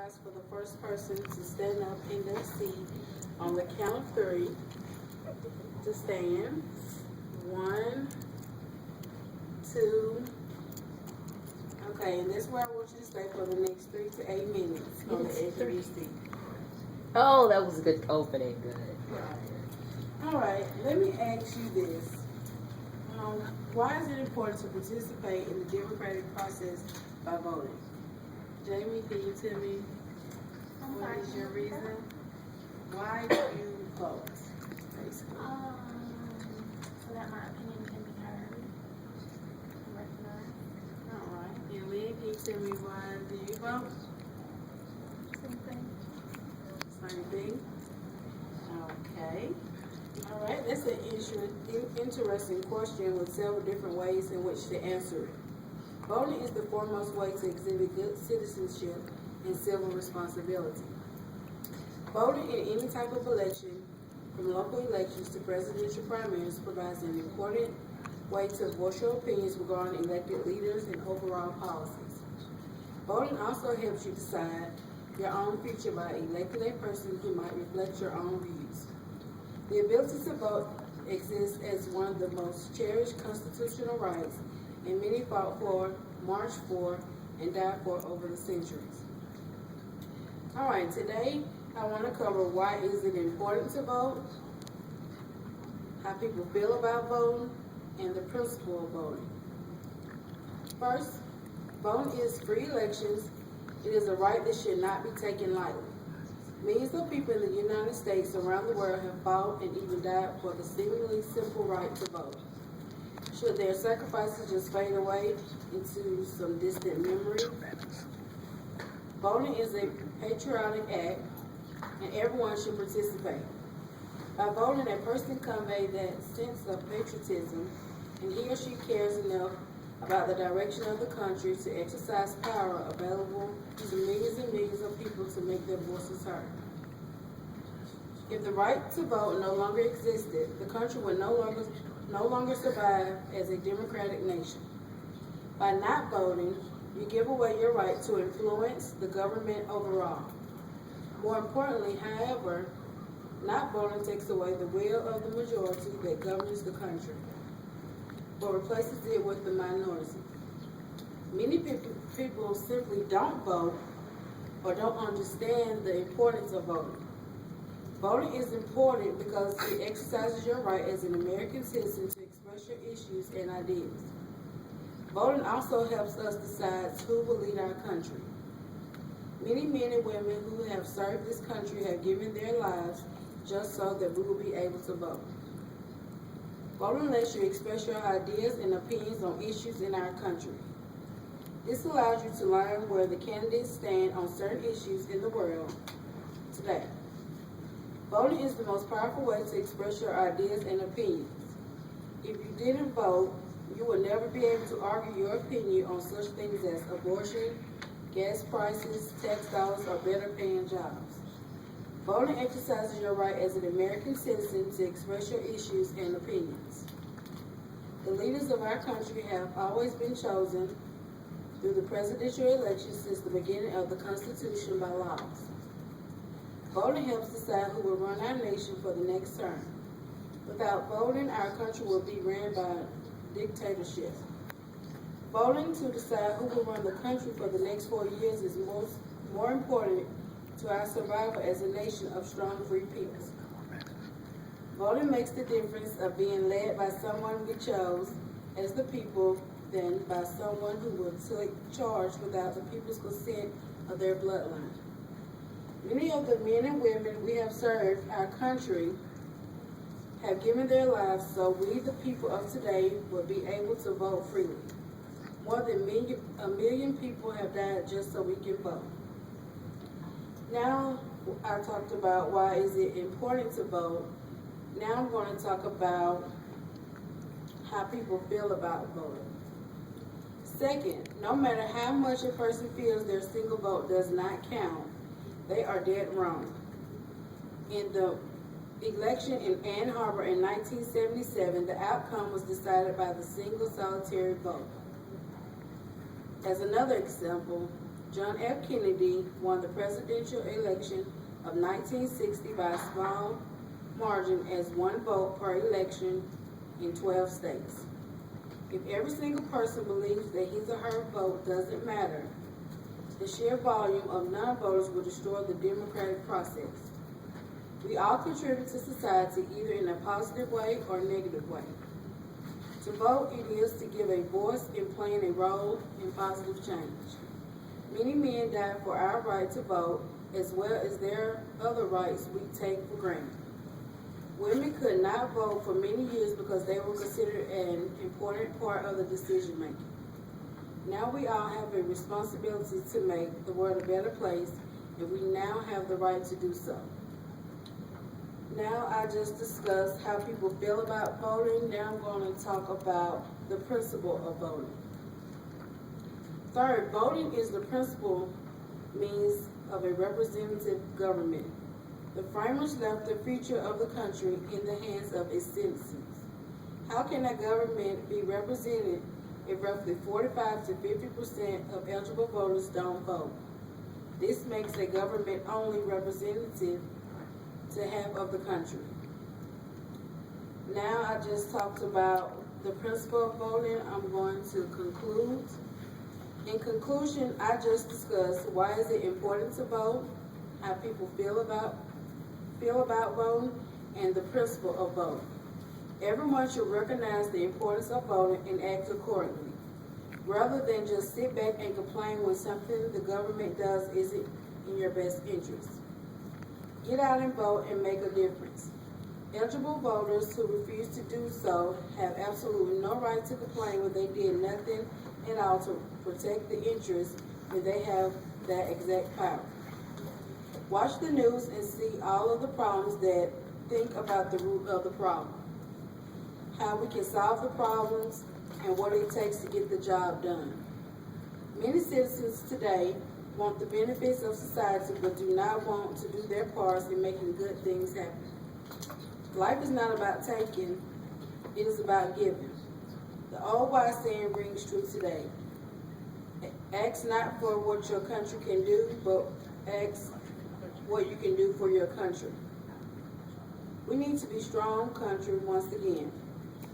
ask for the first person to stand up in their seat on the count of three to stand. 1, 2. Okay, and that's where I want you to stay for the next 3 to 8 minutes on the edge of your seat. Oh, that was good opening. Good. All right, let me ask you this. Why is it important to participate in the democratic process by voting? Jamie, can you tell me what is your reason? Why do you vote, basically? So that my opinion can be heard and recognized. All right. And Lynn, can you tell me why do you vote? Same thing. Same thing? Okay. All right. That's an interesting question with several different ways in which to answer it. Voting is the foremost way to exhibit good citizenship and civil responsibility. Voting in any type of election, from local elections to presidential primaries, provides an important way to voice your opinions regarding elected leaders and overall policies. Voting also helps you decide your own future by electing a person who might reflect your own views. The ability to vote exists as one of the most cherished constitutional rights, and many fought for, marched for, and died for over the centuries. All right, today I want to cover why is it important to vote, how people feel about voting, and the principle of voting. First, voting is free elections. It is a right that should not be taken lightly. Millions of people in the United States around the world have fought and even died for the seemingly simple right to vote. Should their sacrifices just fade away into some distant memory? Voting is a patriotic act, and everyone should participate. By voting, a person conveys that sense of patriotism, and he or she cares enough about the direction of the country to exercise power available to millions and millions of people to make their voices heard. If the right to vote no longer existed, the country would no longer survive as a democratic nation. By not voting, you give away your right to influence the government overall. More importantly, however, not voting takes away the will of the majority that governs the country, but replaces it with the minority. Many people simply don't vote or don't understand the importance of voting. Voting is important because it exercises your right as an American citizen to express your issues and ideas. Voting also helps us decide who will lead our country. Many men and women who have served this country have given their lives just so that we will be able to vote. Voting lets you express your ideas and opinions on issues in our country. This allows you to learn where the candidates stand on certain issues in the world today. Voting is the most powerful way to express your ideas and opinions. If you didn't vote, you would never be able to argue your opinion on such things as abortion, gas prices, tax dollars, or better paying jobs. Voting exercises your right as an American citizen to express your issues and opinions. The leaders of our country have always been chosen through the presidential election since the beginning of the Constitution by laws. Voting helps decide who will run our nation for the next term. Without voting, our country will be ran by dictatorship. Voting to decide who will run the country for the next 4 years is more important to our survival as a nation of strong free peoples. Voting makes the difference of being led by someone we chose as the people than by someone who will take charge without the people's consent of their bloodline. Many of the men and women we have served our country have given their lives so we, the people of today, will be able to vote freely. More than a million people have died just so we can vote. Now I talked about why is it important to vote. Now I'm going to talk about how people feel about voting. Second, no matter how much a person feels their single vote does not count, they are dead wrong. In the election in Ann Arbor in 1977, the outcome was decided by the single solitary vote. As another example, John F. Kennedy won the presidential election of 1960 by a small margin as 1 vote per election in 12 states. If every single person believes that his or her vote doesn't matter, the sheer volume of non-voters will destroy the democratic process. We all contribute to society either in a positive way or negative way. To vote, it is to give a voice in playing a role in positive change. Many men died for our right to vote, as well as their other rights we take for granted. Women could not vote for many years because they were considered an important part of the decision making. Now we all have a responsibility to make the world a better place, and we now have the right to do so. Now I just discussed how people feel about voting. Now I'm going to talk about the principle of voting. Third, voting is the principal means of a representative government. The framers left the future of the country in the hands of its citizens. How can a government be represented if roughly 45 to 50% of eligible voters don't vote? This makes a government only representative to half of the country. Now I just talked about the principle of voting. I'm going to conclude. In conclusion, I just discussed why is it important to vote, how people feel about voting, and the principle of voting. Everyone should recognize the importance of voting and act accordingly, rather than just sit back and complain when something the government does isn't in your best interest. Get out and vote and make a difference. Eligible voters who refuse to do so have absolutely no right to complain when they did nothing at all to protect the interests when they have that exact power. Watch the news and see all of the problems that think about the root of the problem, how we can solve the problems, and what it takes to get the job done. Many citizens today want the benefits of society but do not want to do their parts in making good things happen. Life is not about taking, it is about giving. The old wise saying rings true today. Ask not for what your country can do, but ask what you can do for your country. We need to be strong country once again.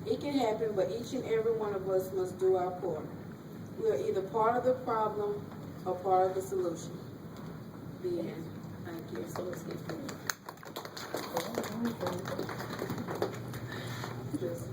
It can happen, but each and every one of us must do our part. We are either part of the problem or part of the solution. The end. Thank you. So let's get going. Just-